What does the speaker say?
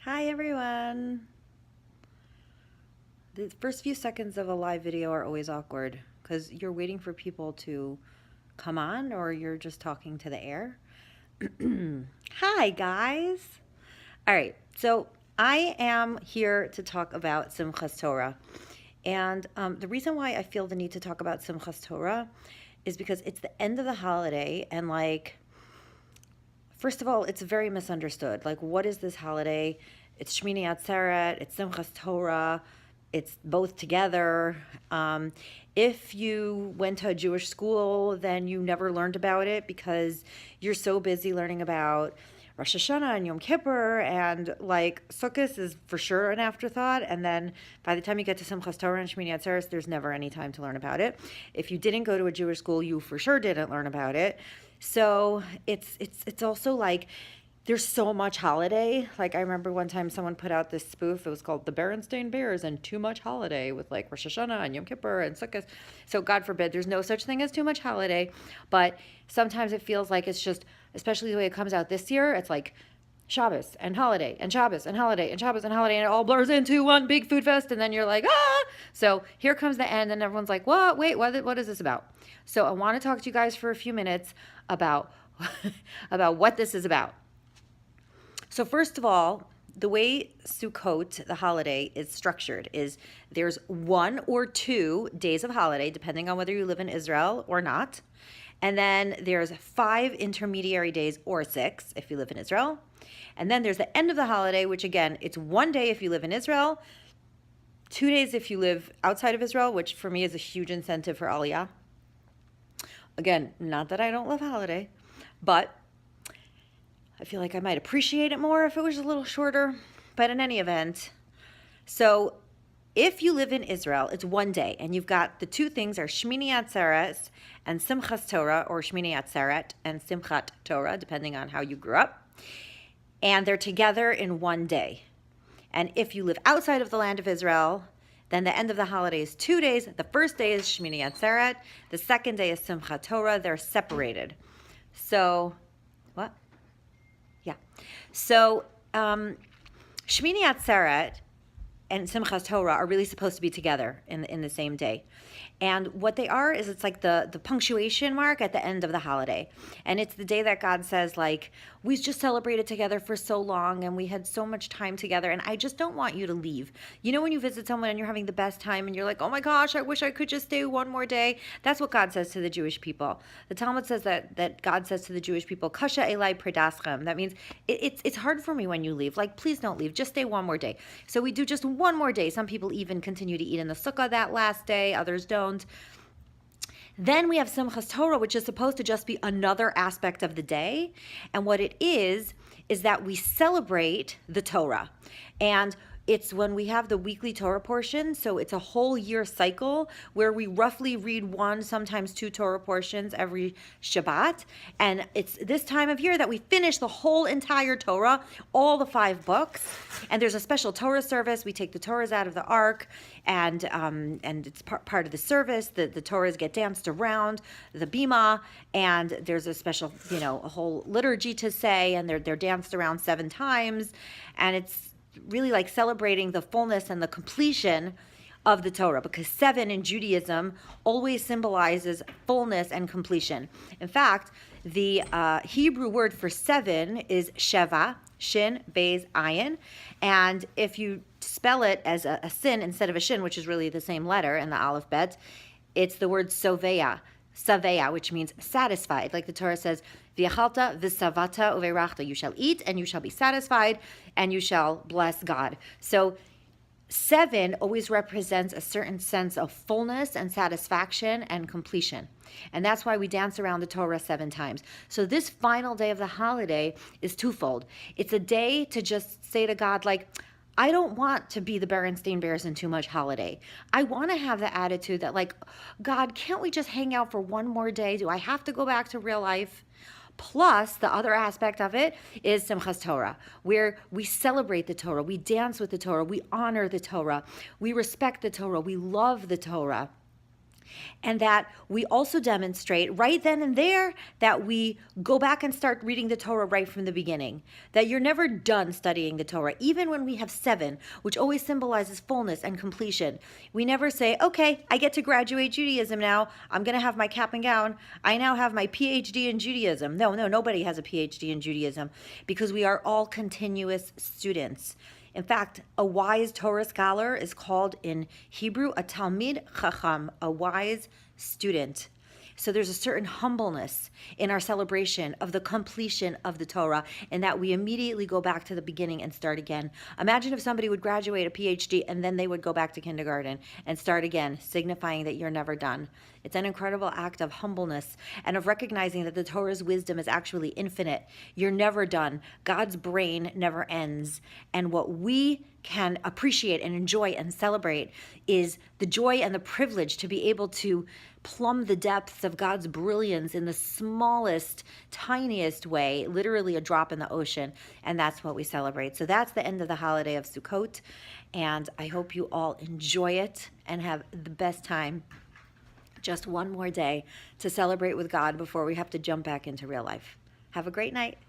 Hi everyone! The first few seconds of a live video are always awkward because you're waiting for people to come on or you're just talking to the air. Hi guys! All right, so I am here to talk about Simchat Torah. And the reason why I feel the need to talk about Simchat Torah is because it's the end of the holiday and first of all, it's very misunderstood. Like, what is this holiday? It's Shemini Atzeret, it's Simchat Torah, it's both together. If you went to a Jewish school, then you never learned about it because you're so busy learning about Rosh Hashanah and Yom Kippur, and like Sukkot is for sure an afterthought. And then by the time you get to Simchat Torah and Shemini Atzeret, there's never any time to learn about it. If you didn't go to a Jewish school, you for sure didn't learn about it. So it's also like there's so much holiday. Like I remember one time someone put out this spoof. It was called The Berenstain Bears and Too Much Holiday with like Rosh Hashanah and Yom Kippur and Sukkot. So God forbid, there's no such thing as too much holiday. But sometimes it feels like it's just, especially the way it comes out this year, it's like Shabbos and holiday and Shabbos and holiday and Shabbos and holiday, and it all blurs into one big food fest, and then you're like, ah! So here comes the end, and everyone's like, what? Wait, what is this about? So I want to talk to you guys for a few minutes about, about what this is about. So first of all, the way Sukkot, the holiday, is structured is there's 1 or 2 days of holiday, depending on whether you live in Israel or not. And then there's 5 intermediary days or 6 if you live in Israel. And then there's the end of the holiday, which again, it's 1 day if you live in Israel, 2 days if you live outside of Israel, which for me is a huge incentive for Aliyah. Again, not that I don't love holiday, but I feel like I might appreciate it more if it was a little shorter. But in any event, so if you live in Israel, it's 1 day, and you've got the 2 things are Shemini Atzeret and Simchat Torah, or Shemini Atzeret and Simchat Torah, depending on how you grew up. And they're together in 1 day. And if you live outside of the land of Israel, then the end of the holiday is 2 days. The first day is Shemini Atzeret. The second day is Simchat Torah. They're separated. So, what? Yeah. So, Shemini Atzeret and Simchat Torah are really supposed to be together in the same day. And what they are is it's like the punctuation mark at the end of the holiday. And it's the day that God says, like, we just celebrated together for so long and we had so much time together, and I just don't want you to leave. You know when you visit someone and you're having the best time and you're like, oh my gosh, I wish I could just stay one more day? That's what God says to the Jewish people. The Talmud says that God says to the Jewish people, Kasha elai predaschem. That means it's hard for me when you leave. Like, please don't leave. Just stay one more day. So we do just one more day. Some people even continue to eat in the sukkah that last day. Others don't. Then we have Simchat Torah, which is supposed to just be another aspect of the day. And what it is that we celebrate the Torah. And it's when we have the weekly Torah portion, so it's a whole year cycle where we roughly read 1, sometimes 2 Torah portions every Shabbat. And it's this time of year that we finish the whole entire Torah, all the 5 books. And there's a special Torah service. We take the Torahs out of the ark, and it's part of the service. The Torahs get danced around the bima, and there's a special, a whole liturgy to say, and they're danced around 7 times, and it's really like celebrating the fullness and the completion of the Torah, because 7 in Judaism always symbolizes fullness and completion. In fact, the Hebrew word for 7 is sheva, shin, beis, ayin, and if you spell it as a sin instead of a shin, which is really the same letter in the Aleph Bet, it's the word soveya, which means satisfied. Like the Torah says, V'yachalta v'savata uveirachta, you shall eat and you shall be satisfied and you shall bless God. So 7 always represents a certain sense of fullness and satisfaction and completion. And that's why we dance around the Torah 7 times. So this final day of the holiday is twofold. It's a day to just say to God, like, I don't want to be the Berenstain Bears and too much holiday. I want to have the attitude that, like, God, can't we just hang out for 1 more day? Do I have to go back to real life? Plus, the other aspect of it is Simchat Torah, where we celebrate the Torah, we dance with the Torah, we honor the Torah, we respect the Torah, we love the Torah. And that we also demonstrate right then and there that we go back and start reading the Torah right from the beginning. That you're never done studying the Torah. Even when we have 7, which always symbolizes fullness and completion, we never say, okay, I get to graduate Judaism now. I'm going to have my cap and gown. I now have my PhD in Judaism. No, nobody has a PhD in Judaism, because we are all continuous students. In fact, a wise Torah scholar is called in Hebrew a Talmid Chacham, a wise student. So there's a certain humbleness in our celebration of the completion of the Torah, and that we immediately go back to the beginning and start again. Imagine if somebody would graduate a PhD and then they would go back to kindergarten and start again, signifying that you're never done. It's an incredible act of humbleness and of recognizing that the Torah's wisdom is actually infinite. You're never done. God's brain never ends. And what we can appreciate and enjoy and celebrate is the joy and the privilege to be able to plumb the depths of God's brilliance in the smallest, tiniest way, literally a drop in the ocean. And that's what we celebrate. So that's the end of the holiday of Sukkot. And I hope you all enjoy it and have the best time. Just one more day to celebrate with God before we have to jump back into real life. Have a great night.